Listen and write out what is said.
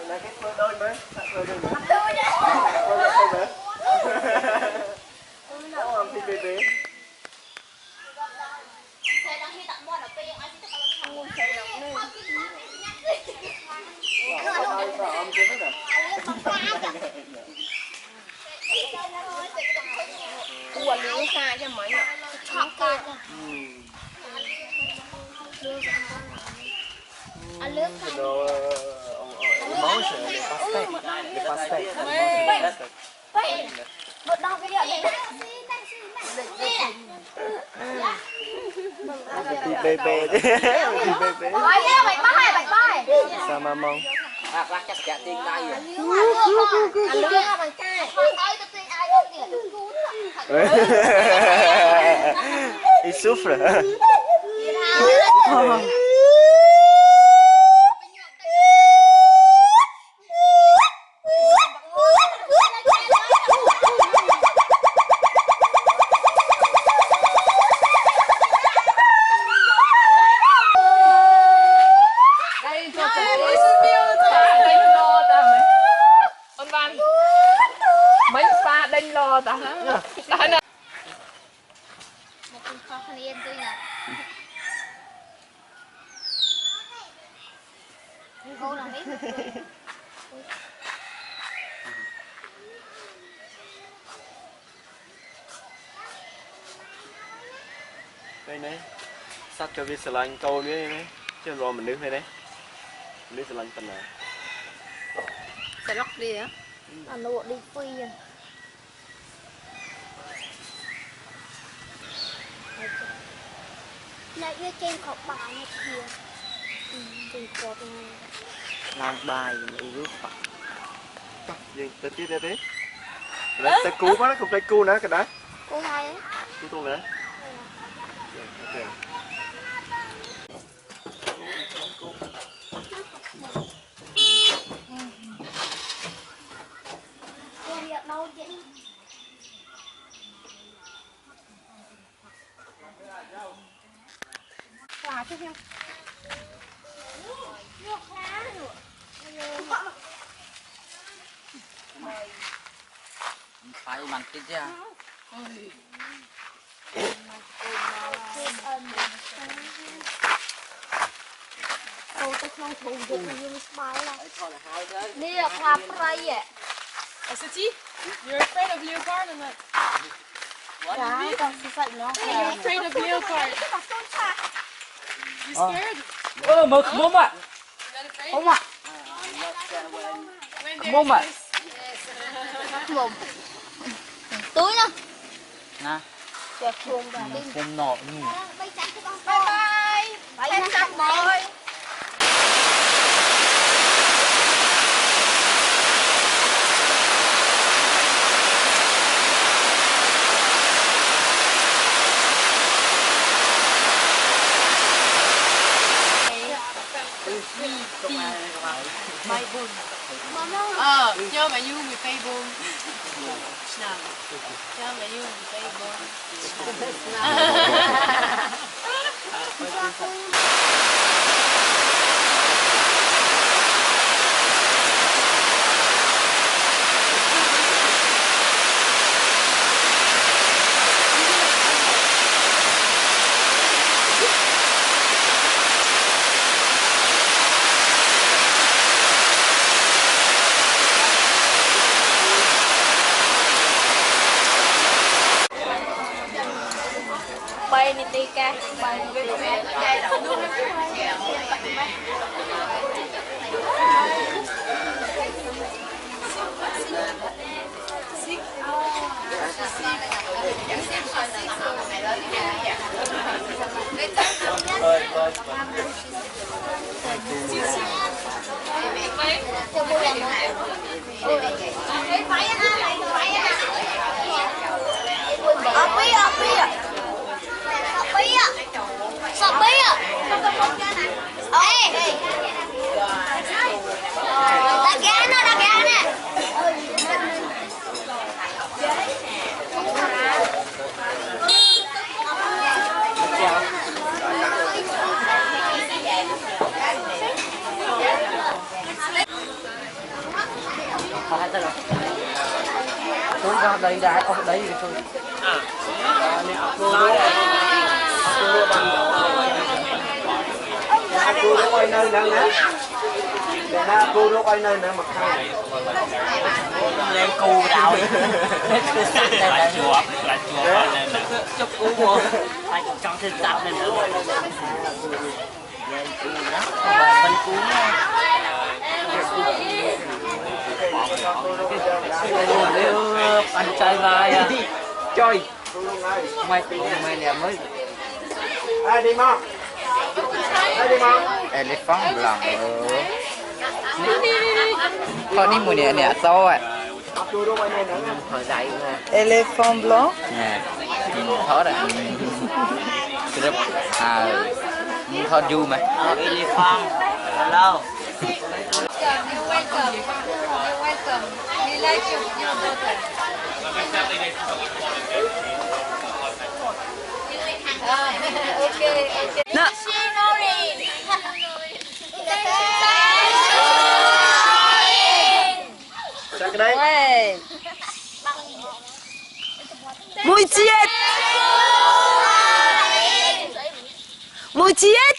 Là cái phơi đôi mấy phơi đôi mấy nó làm thì bê bê quần nó xa cho mấy nhỉ chọc ca một đau cái điệu này bê bê bạch bay sao mà mong chắc chắn tiền tay rồi. ăn lưỡi bằng cay đi súp rồi mấy pha đánh lo ta đó nè một con khó khăn yên tôi nè cô là mấy đây này sắp cho vi sờ lanh câu nữa này chứ rồi mình đứng đây đấy mình sờ lanh tận nào sẽ lóc đi á ăn lộ đi phi à lại như trên khóc bà này kìa trên cột này Làm bài thì rút phạt. dừng tới tiếp đấy đấy tay cú quá nó không tay cú nữa cái đó cô hai ấy cú tôi nữa ok cô hiện đâu vậy là chứ không nước lá nữa Phải bằng cái ra. cô tôi không thùng được nhưng smile là Thôi là hai đấy. đi là khoa pray vậy Asuchi, you're afraid of leopard or not? dạ con sẽ dạy nó You're afraid of leopard. You scared? Mở mồm ạ. Không ạ. Mồm ạ. mồm túi nữa Nè, chẹp chuồng và đi mồm nọ nhỉ. bye bye em xong rồi Bay bùn. Cho mẹ yêu người bay bùn. Nào. Cho mẹ yêu người bay bùn. bay đi ca bay Hai tới rồi. Tôi vào đây đã ở đây thì tôi. Cô nó quay nơi nè nè. Nè cô nó quay nơi nè mặt hai. Lên cù đào. Là chuột lên nè. Chụp cù vô. Phải trong thân tập lên nữa. Lên cù đó. Bên cù nha. Anh chơi vai à. Chơi. Mày nè mới. Ai đi mau. Ai đi mau. Elephant blanc. Con đi mùi nè to à. Cô nó quay nơi nè. Hồi dậy nè. Elephant blanc. Nè. Thỏ đấy. Được. À. Thỏ du mà. Elephant. Hello. You're welcome. You're welcome. We like your daughter. Okay, okay. Nè. Sao cái đấy? Ouais. Mùi chiết. Mùi chiết.